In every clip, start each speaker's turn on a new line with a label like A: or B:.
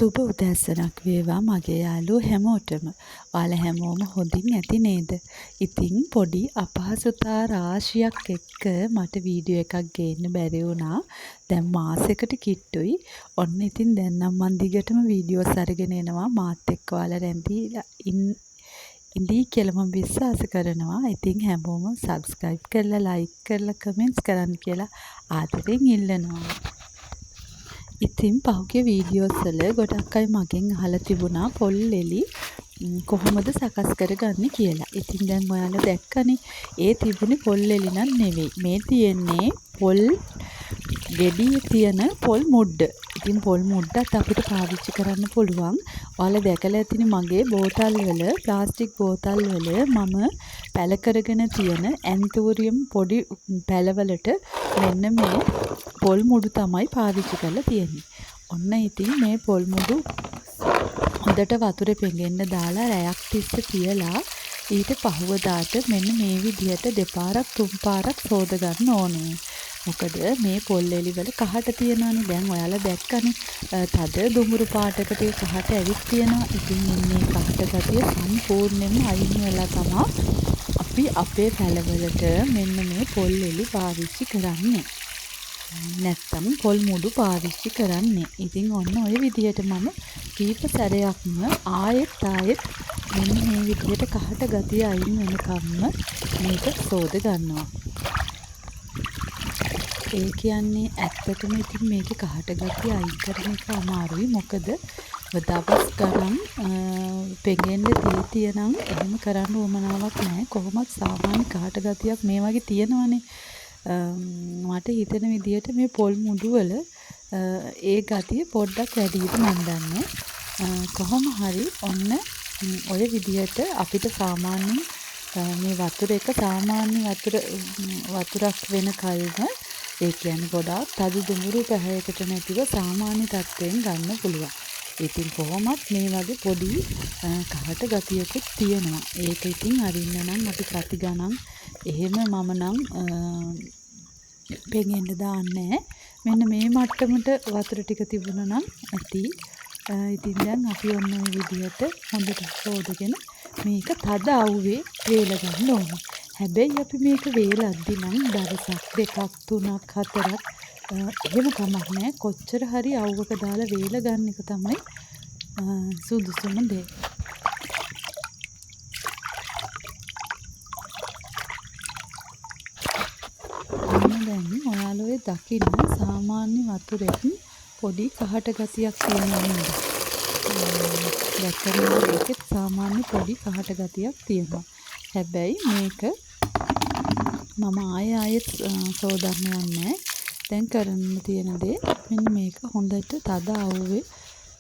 A: සුබ උදෑසනක් වේවා මගේ යාළුවෝ හැමෝටම. ඔයාලා හැමෝම හොඳින් ඇති නේද? ඉතින් පොඩි අපහසුතා රාශියක් එක්ක මට වීඩියෝ එකක් ගේන්න බැරි වුණා. දැන් මාසෙකට කිට්ටුයි. ඔන්න ඉතින් දැන් නම් මන් දිගටම වීඩියෝස් අරගෙන එනවා. මාත් එක්ක ඔයාලා රැඳිලා ඉඳී කියලා මම විශ්වාස කරනවා. ඉතින් හැමෝම subscribe කරලා like කරලා comments කරන්න කියලා ආදරෙන් ඉල්ලනවා. ඉතින් පහුගිය වීඩියෝස් වල ගොඩක් අය මගෙන් අහලා තිබුණා පොල් එලි කොහොමද සකස් කරගන්නේ කියලා. ඉතින් දැන් ඔයාලා දැක්කනේ ඒ තිබුණේ පොල් එලි නන් නෙවෙයි. මේ තියෙන්නේ පොල් ගෙඩියේ තියෙන පොල් මුඩ්ඩ. ඉතින් පොල් මුඩ්ඩත් අපිට පාවිච්චි කරන්න පුළුවන්. ඔයාලා දැකලා ඇතිනේ මගේ බෝතල් වල ප්ලාස්ටික් බෝතල් වල මම පැල කරගෙන තියෙන ඇන්තෝරියම් පොඩි පැලවලට මෙන්න මේ පොල් මුඩු තමයි පාවිච්චි කරලා තියෙන්නේ. ඔන්න ඉතින් මේ පොල් මුඩු හොඳට වතුරේ පෙඟෙන්න දාලා රැයක් තිස්සේ තියලා ඊට පහුවදාට මෙන්න මේ විදිහට දෙපාරක් තුන් පාරක් සෝද ගන්න ඕනේ. මොකද මේ පොල් එලි වල කහට තියෙනවානේ. දැන් ඔයාලා දැක්කනේ තද දුඹුරු පාටකට කහට ඇවිත් තියෙනවා. ඉතින් මේ කහට ගතිය සම්පූර්ණයෙන්ම අයින් වෙලා තමයි අපි අපේ පැලවලට මෙන්න මේ පොල් එලි පාවිච්චි කරන්නේ. නැත්තම් පොල් මුඩු පාවිච්චි කරන්නේ. ඉතින් ඔන්න ඔය විදිහට මම කීප සැරයක්ම ආයෙත් මෙන්න මේ විදිහට කහට ගතිය අයින් වෙනකම්ම මේක සෝද ගන්නවා. ඒ කියන්නේ ඇත්තටම ඉතින් මේකේ කහට ගතිය අයින් කරන එක අමාරුයි. මොකද දවස් ගණන් පෙඟෙන්න තියෙනම් එහෙම කරන්න උවමනාවක් නැහැ. කොහොමත් සාමාන්‍ය කහට ගතියක් මේ වගේ තියෙනවනේ. මට හිතෙන විදිහට මේ පොල් මුඩු වල ඒ ගතිය පොඩ්ඩක් වැඩිද මන් දන්නේ. කොහොම හරි ඔන්න ඔය විදිහට අපිට සාමාන්‍යයෙන් මේ වතුර එක සාමාන්‍ය වතුරක් වෙන කල්ම ඒ කියන්නේ ගොඩාක් තද දුඹුරු පැහැයකට නැතිව සාමාන්‍ය තත්ත්වයෙන් ගන්න පුළුවන්. ඉතින් කොහොමත් මේ වගේ පොඩි කහට ගතියකුත් තියෙනවා. ඒක ඉතින් අරින්න නම් අපි ප්‍රති ගණන් එහෙම මම නම් පෙඟෙන්න දාන්නේ. මෙන්න මේ මට්ටමට වතුර ටික තිබුණා නම් ඇති. ඉතින් දැන් අපි ඔන්න ඔය විදිහට හොඳට සෝදගෙන මේක තද අවුවේ වේල ගන්න ඕනේ. හැබැයි අපි මේක වේලද්දි නම් දවසක් දෙකක් තුනක් හතරක් එහෙම කමක් නැහැ. කොච්චර හරි අවුවක දාලා වේල ගන්න එක තමයි සුදුසුම දේ. දැන් ඔයාලා ඔය දකින්න සාමාන්‍ය වතුරෙත් පොඩි කහට ගතියක් තියෙනවා නේද? දැක්කම ඒකෙත් සාමාන්‍ය පොඩි කහට ගතියක් තියෙනවා. හැබැයි මේක මම ආයෙත් සෝදන්න යන්නේ. දැන් කරන්න තියෙන දේ මෙන්න මේක හොඳට තද අවුවේ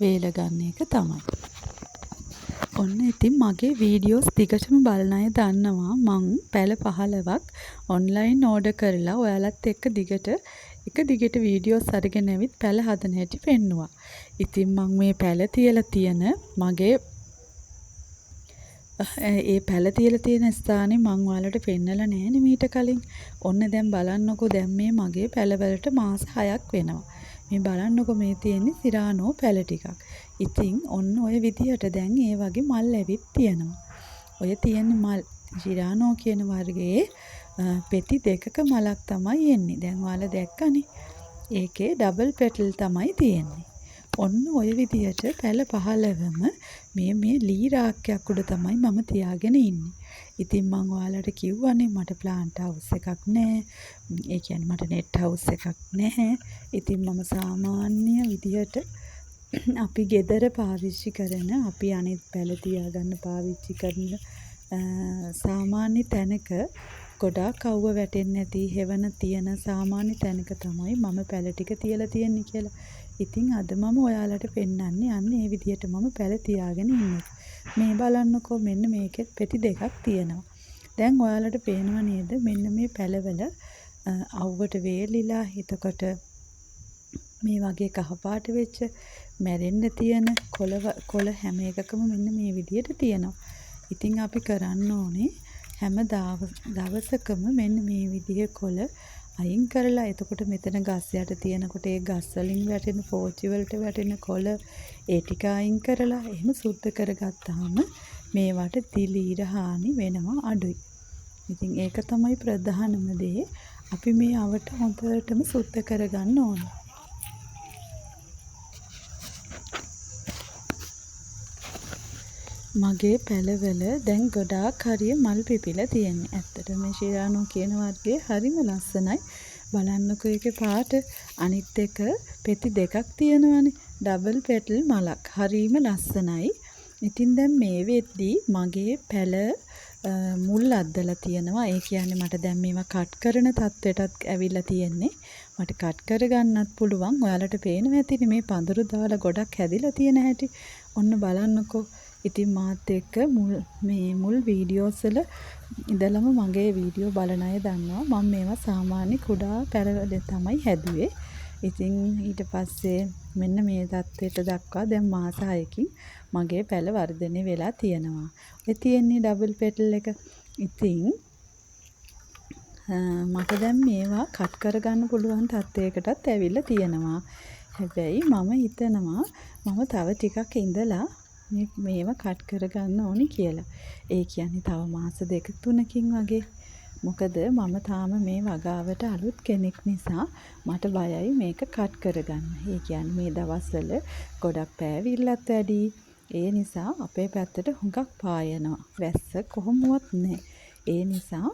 A: වේල ගන්න එක තමයි. ඔන්න ඉතින් මගේ වීඩියෝස් දිගටම බලන අය දන්නවා මං පැල 15ක් ඔන්ලයින් ඕඩර් කරලා ඔයාලත් එක්ක දිගට වීඩියෝස් අරගෙන ඇවිත් පැල හදන හැටි පෙන්නුවා. ඉතින් මං මේ පැල තියලා තියෙන මගේ ඒ පැල තියලා තියෙන ස්ථානේ මං ඔයාලට පෙන්නලා නැහැනේ මීට කලින්. ඔන්න දැන් බලන්නකෝ දැන් මේ මගේ පැලවලට මාස 6ක් වෙනවා. මේ බලන්නකෝ මේ තියෙන්නේ සිරානෝ පැල ටිකක්. ඉතින් ඔන්න ඔය විදිහට දැන් ඒ වගේ මල් ඇවිත් තියෙනවා. ඔය තියෙන මල් සිරානෝ කියන වර්ගයේ පෙති දෙකක මලක් තමයි එන්නේ. දැන් ඔයාලා දැක්කනේ. ඒකේ ඩබල් පෙටල් තමයි තියෙන්නේ. ඔන්න ඔය විදිහට පැල 15ම මේ ලී රාක්කයක් උඩ තමයි මම තියාගෙන ඉන්නේ. ඉතින් මම ඔයාලට කිව්වනේ මට ප්ලාන්ට් හවුස් එකක් නැහැ. ඒ කියන්නේ මට නෙට් හවුස් එකක් නැහැ. ඉතින් මම සාමාන්‍ය විදිහට අපි ගෙදර පාවිච්චි කරන අපි අනිත් පැල තියාගන්න පාවිච්චි කරන සාමාන්‍ය තැනක ගොඩාක් අවුව වැටෙන්නේ නැති හෙවන තියෙන සාමාන්‍ය තැනක තමයි මම පැල ටික තියලා තියෙන්නේ කියලා. ඉතින් අද මම ඔයාලට පෙන්නන්නේ අන්න ඒ විදිහට මම පැල තියාගෙන ඉන්නේ. මේ බලන්නකෝ මෙන්න මේකෙත් පෙති දෙකක් තියෙනවා. දැන් ඔයාලට පේනව නේද මෙන්න මේ පැලවල අවුවට වේලිලා එතකොට මේ වගේ කහපාට වෙච්ච මැරෙන්න තියෙන කොළ හැම එකකම මෙන්න මේ විදිහට තියෙනවා. ඉතින් අපි කරන්න ඕනේ හැම දවසකම මෙන්න මේ විදිහේ කොළ අයින් කරලා එතකොට මෙතන ගස් යට තියෙනකොට ඒ ගස් වලින් වැටෙන පෝච්චි වලට වැටෙන කොළ ඒ ටික අයින් කරලා එහෙම සුද්ධ කරගත්තාම මේවට දිලීර හානි වෙනවා අඩුයි. ඉතින් ඒක තමයි ප්‍රධානම දේ. අපි මේ අවට හොඳටම සුද්ධ කරගන්න ඕන. මගේ පැලවල දැන් ගොඩාක් හරිය මල් පිපිලා තියෙන්නේ. ඇත්තටම මේ ශිරානෝ කියන වර්ගයේ හරිම ලස්සනයි. බලන්නකෝ ඒකේ පාට. අනිත් එක පෙති දෙකක් තියෙනවානේ. ඩබල් පෙටල් මලක්. හරිම ලස්සනයි. ඉතින් දැන් මේ වෙද්දී මගේ පැල මුල් අද්දලා තියෙනවා. ඒ කියන්නේ මට දැන් මේවා කට් කරන තත්ත්වයටත් ඇවිල්ලා තියෙන්නේ. මට කට් කරගන්නත් පුළුවන්. ඔයාලට පේනවා ඇතිනේ මේ පඳුරු දාලා ගොඩක් හැදිලා තියෙන හැටි. ඔන්න බලන්නකෝ. ඉතින් මාත් එක්ක මුල් වීඩියෝස් වල ඉඳලම මගේ වීඩියෝ බලන අය දන්නවා මම මේවා සාමාන්‍ය කුඩා පැලවල තමයි හැදුවේ. ඉතින් ඊට පස්සේ මෙන්න මේ தත්ත්වයට දක්වා දැන් මාස 6කින් මගේ පැල වර්ධනය වෙලා තියෙනවා. ඔය තියෙන්නේ ඩබල් පෙටල් එක. ඉතින් මට දැන් මේවා කට් කරගන්න පුළුවන් තත්ත්වයකටත් ඇවිල්ලා තියෙනවා. හැබැයි මම හිතනවා මම තව ටිකක් ඉඳලා මේවා කට් කරගන්න ඕනි කියලා. ඒ කියන්නේ තව මාස 2-3කින් වගේ. මොකද මම තාම මේ වගාවට අලුත් කෙනෙක් නිසා මට බයයි මේක කට් කරගන්න. ඒ කියන්නේ මේ දවස්වල ගොඩක් පෑවිල්ලත් වැඩි. ඒ නිසා අපේ පැත්තට හුඟක් පායනවා. වැස්ස කොහොමවත් නැහැ. ඒ නිසා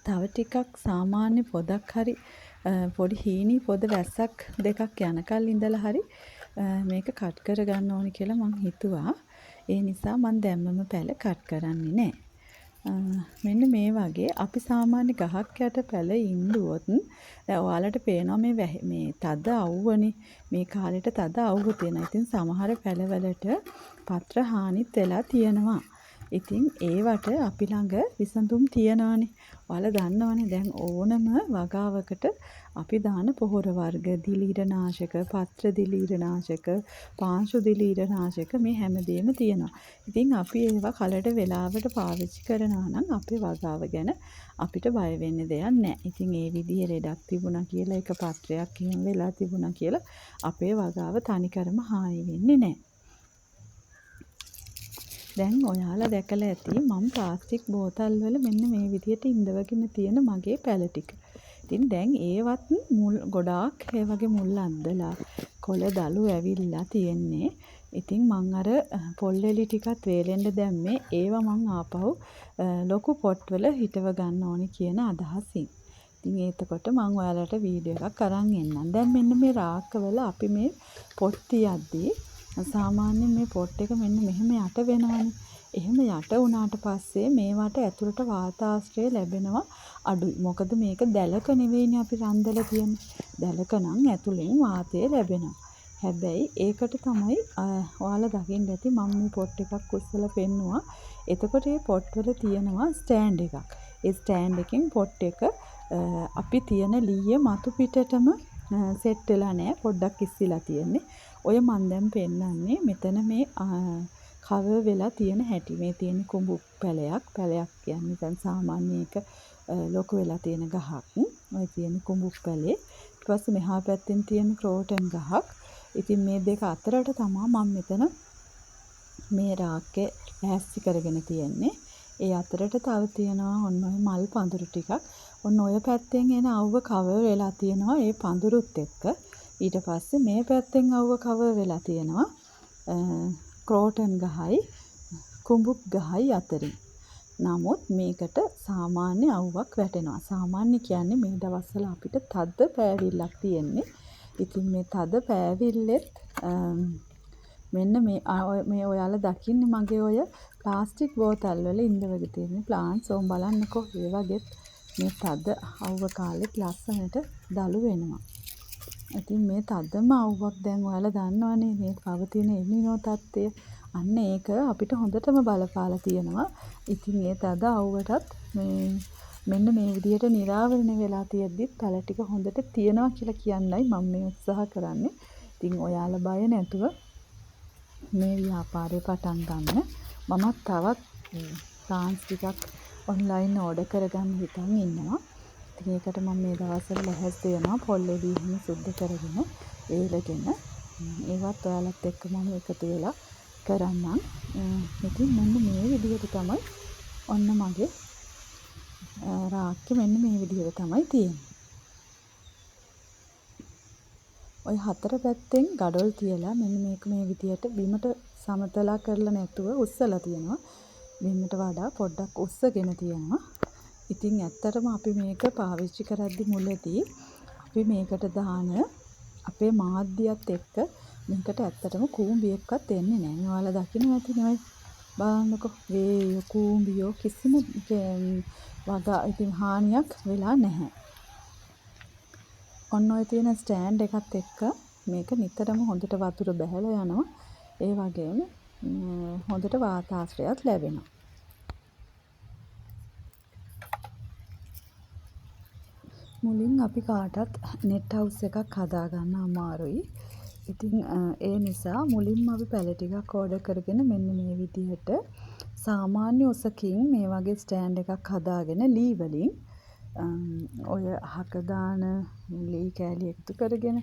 A: තව ටිකක් සාමාන්‍ය පොදක් හරි පොඩි හීනි පොද වැස්සක් දෙකක් යනකල් ඉඳලා හරි මේක කට් කරගන්න ඕනි කියලා මං හිතුවා. ඒ නිසා මං දැම්මම පැල කට් කරන්නේ නැහැ. මෙන්න මේ වගේ අපි සාමාන්‍ය ගහක් යට පැල ඉඳුවොත් දැන් ඔයාලට පේනවා මේ තද අවුවනේ. මේ කාලෙට තද අවුව තියෙනවා. ඉතින් සමහර පැලවලට පත්‍ර හානිත් වෙලා තියෙනවා. ඉතින් ඒවට අපි ළඟ විසඳුම් තියනවානේ. ඔයාලා දන්නවනේ දැන් ඕනම වගාවකට අපි දාන පොහොර වර්ග, දිලීරනාශක, පත්‍ර දිලීරනාශක, පාංශු දිලීරනාශක මේ හැමදේම තියෙනවා. ඉතින් අපි ඒවා කලට වෙලාවට පාවිච්චි කරනවා නම් අපේ වගාව ගැන අපිට බය වෙන්න දෙයක් නැහැ. ඉතින් ඒ විදිහේ ලෙඩක් තිබුණා කියලා එක පත්‍රයක් එහෙම වෙලා තිබුණා කියලා අපේ වගාව තනිකරම හානි වෙන්නේ නැහැ. දැන් ඔයාලා දැකලා ඇති මම ප්ලාස්ටික් බෝතල් වල මෙන්න මේ විදිහට ඉඳවගෙන තියෙන මගේ පැල ටික. ඉතින් දැන් ඒවත් මුල් ගොඩාක් ඒ වගේ මුල් අද්දලා කොළ දළු ඇවිල්ලා තියෙන්නේ. ඉතින් මං අර පොල්ලෙලි ටිකත් වේලෙන්න දැම්මේ ඒවා මං ආපහු ලොකු පොට් වල හිටව ගන්න ඕනි කියන අදහසින්. ඉතින් එතකොට මං ඔයාලට වීඩියෝ එකක් අරන් එන්නම්. දැන් මෙන්න මේ රාක්කවල අපි මේ පොට් තියද්දී සාමාන්‍යයෙන් මේ පොට් එක මෙන්න මෙහෙම යට වෙනවනේ. එහෙම යට වුණාට පස්සේ මේවට ඇතුළට වාතාශ්‍රය ලැබෙනවා අඩුයි. මොකද මේක දැලක නෙවෙයිනේ අපි රන්දලා තියෙන්නේ. දැලක නම් ඇතුළෙන් වාතය ලැබෙනවා. හැබැයි ඒකට තමයි ඔයාලා දකින්න ඇති මම මේ පොට් එකක් උස්සලා පෙන්නුවා. එතකොට මේ පොට් වල තියෙනවා ස්ටෑන්ඩ් එකක්. ඒ ස්ටෑන්ඩ් එකෙන් පොට් එක අපි තියෙන ලීය මතු පිටටම සෙට් වෙලා නැහැ. පොඩ්ඩක් ඉස්සිලා තියෙන්නේ. ඔය මන් දැන් පෙන්නන්නේ මෙතන මේ කවර් වෙලා තියෙන හැටි. මේ තියෙන කුඹු පැලයක්. පැලයක් කියන්නේ දැන් සාමාන්‍ය එක ලොකු වෙලා තියෙන ගහක්. ඔය තියෙන කුඹු පැලේ. ඊට පස්සේ මෙහා පැත්තෙන් තියෙන ක්‍රෝටන් ගහක්. ඉතින් මේ දෙක අතරට තමයි මම මෙතන මේ රාක්කේ ලෑස්ති කරගෙන තියෙන්නේ. ඒ අතරට තව තියෙනවා ඔන්න ඔය මල් පඳුරු ටිකක්. ඔන්න ඔය පැත්තෙන් එන අවුව කවර් වෙලා තියෙනවා ඒ පඳුරුත් එක්ක. ඊට පස්සේ මේ පැත්තෙන් අවුව කවර් වෙලා තියෙනවා ක්‍රෝටන් ගහයි කුඹුක් ගහයි අතරින්. නමුත් මේකට සාමාන්‍ය අවුවක් වැටෙනවා. සාමාන්‍ය කියන්නේ මේ දවස්වල අපිට තද පෑවිල්ලක් තියෙන්නේ. ඉතින් මේ තද පෑවිල්ලෙත් මෙන්න මේ ඔයාලා දකින්නේ මගේ ඔය ප්ලාස්ටික් බෝතල් වල ඉඳවගෙන තියෙන ප්ලාන්ට්ස් ඕම් බලන්නකෝ. ඒ වගේ මේ තද අවුව කාලෙත් ලස්සනට දළු වෙනවා. ඉතින් මේ තදම අවුවක් දැන් ඔයාලා දන්නවනේ මේ පවතින එල්නිනෝ තත්ත්වය. අන්න ඒක අපිට හොඳටම බලපාලා තියෙනවා. ඉතින් ඒ තද අවුවටත් මෙන්න මේ විදිහට නිරාවරණය වෙලා තියෙද්දිත් පැල ටික හොඳට තියනවා කියලා කියන්නයි මම මේ උත්සාහ කරන්නේ. ඉතින් ඔයාලා බය නැතුව මේ ව්‍යාපාරේ පටන් ගන්න. මමත් තවත් ප්ලාන්ට්ස් ටිකක් ඔන්ලයින් ඕඩර් කරගන්න හිතන් ඉන්නවා. ඉතින් ඒකට මම මේ දවස්වල ලැහැස්ති වෙනවා පොල්ලේදී එහෙම සුද්ධ කරගෙන වේලගෙන ඒවත් ඔයාලත් එක්ක මම එකතු වෙලා කරන්නම්. ඉතින් මෙන්න මේ විදිහට තමයි ඔන්න මගේ රාක්කේ මෙන්න මේ විදිහට තමයි තියෙන්නේ. ඔය හතර පැත්තෙන් ගඩොල් තියලා මෙන්න මේක මේ විදිහට බිමට සමතලා කරලා නැතුව උස්සලා තියෙනවා. බිමට වඩා පොඩ්ඩක් උස්සගෙන තියෙනවා. ඉතින් ඇත්තටම අපි මේක පාවිච්චි කරද්දි මුලදී අපි මේකට දාන අපේ මාධ්‍යයත් එක්ක මේකට ඇත්තටම කූඹියක්වත් එන්නේ නැහැ. ඔයාලා දකින්න ඇතිනේ ඔය බලන්නකො වේයෝ කූඹියෝ කිසිම වගා ඉතින් හානියක් වෙලා නැහැ. ඔන්න ඔය තියෙන ස්ටෑන්ඩ් එකත් එක්ක මේක නිතරම හොඳට වතුර බහැලා යනවා. ඒ වගේම හොඳට වාතාශ්‍රයත් ලැබෙනවා. මුලින් අපි කාටත් නෙට් හවුස් එකක් හදාගන්න අමාරුයි. ඉතින් ඒ නිසා මුලින්ම අපි පැල ටිකක් ඕඩර් කරගෙන මෙන්න මේ විදිහට සාමාන්‍ය උසකින් මේ වගේ ස්ටෑන්ඩ් එකක් හදාගෙන ලී වලින් ඔය අහක දාන ලී කෑලි එකතු කරගෙන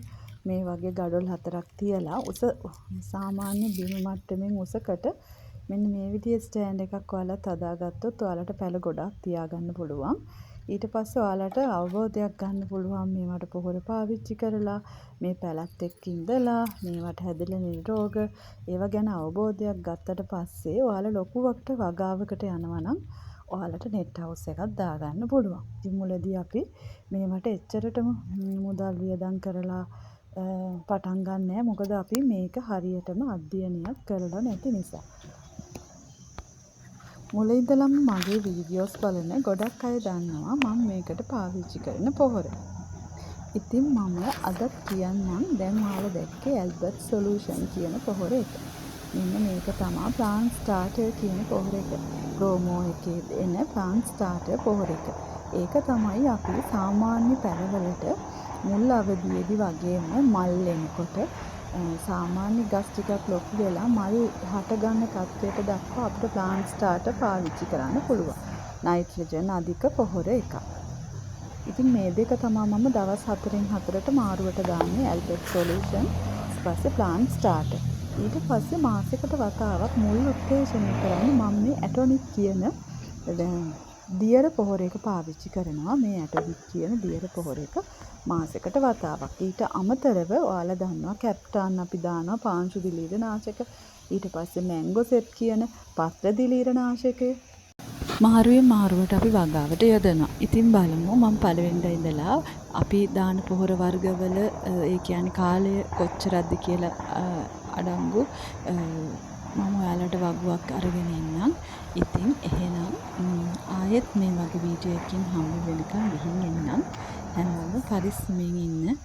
A: මේ වගේ ගඩොල් හතරක් තියලා උස සාමාන්‍ය බිම මට්ටමින් උසකට මෙන්න මේ විදිහේ ස්ටෑන්ඩ් එකක් ඔයාලත් හදාගත්තොත් ඔයාලට පැල ගොඩක් තියාගන්න පුළුවන්. ඊට පස්සේ ඔයාලට අවබෝධයක් ගන්න පුළුවන් මේවට පොහොර පාවිච්චි කරලා මේ පැලත් එක්ක ඉඳලා මේවට හැදෙන නිරෝග ඒවා ගැන අවබෝධයක් ගත්තට පස්සේ ඔයාලා ලොකුවට වගාවකට යනවා නම් ඔයාලට නෙට් හවුස් එකක් දාගන්න පුළුවන්. ඉතින් මුලදී අපි මේවට එච්චරටම මුදල් වියදම් කරලා පටන් ගන්න නෑ. මොකද අපි මේක හරියටම අධ්‍යයනයක් කරලා නැති නිසා. මුල ඉඳලම මගේ වීඩියෝස් බලන ගොඩක් අය දන්නවා මම මේකට පාවිච්චි කරන පොහොර. ඉතින් මම අද කියන්නම් දැන් ඔයාලා දැක්කේ ඇල්බර්ට් සොලියුෂන් කියන පොහොර එක. මෙන්න මේක තමයි ප්ලාන්ට් ස්ටාර්ටර් කියන පොහොර එක. ප්‍රෝමෝ එකේ එන ප්ලාන්ට් ස්ටාර්ටර් පොහොර එක. ඒක තමයි අපි සාමාන්‍ය පැලවලට මුල් අවදියේදී වගේම මල් එනකොට සාමාන්‍ය ගස් ටිකක් ලොකු වෙලා මල් හට ගන්න තත්ත්වයට දක්වා අපිට ප්ලාන්ට් ස්ටාර්ටර් පාවිච්චි කරන්න පුළුවන්. නයිට්‍රජන් අධික පොහොර එකක්. ඉතින් මේ දෙක තමයි මම දවස් 4න් 4ට මාරුවට දාන්නේ ඇල්බර්ට් සොලියුෂන් ඊපස්සේ ප්ලාන්ට් ස්ටාර්ටර්. ඊට පස්සේ මාසෙකට වතාවක් මුල් උත්තේජනය කරන්න මම මේ ඇටොනික් කියන දියර පොහොර එක පාවිච්චි කරනවා. මේ ඇටොනික් කියන දියර පොහොර එක මාසෙකට වතාවක්. ඊට අමතරව ඔයාලා දන්නවා කැප්ටාන් අපි දානවා පාංශු දිලීරනාශක. ඊට පස්සේ මැංගෝ සෙට් කියන පත්‍ර දිලීරනාශකය. මාරුවෙන් මාරුවට අපි වගාවට යොදනවා. ඉතින් බලමු මම පළවෙනිදා ඉඳලා අපි දාන පොහොර වර්ගවල ඒ කියන්නේ කාලය කොච්චරක්ද කියලා අඩංගු මම ඔයාලට වගුවක් අරගෙන එන්නම්. ඉතින් එහෙනම් ආයෙත් මේ වගේ වීඩියෝ එකකින් හම්බ වෙනකන් ගිහින් එන්නම්. හැමෝම පරිස්සමින් ඉන්න.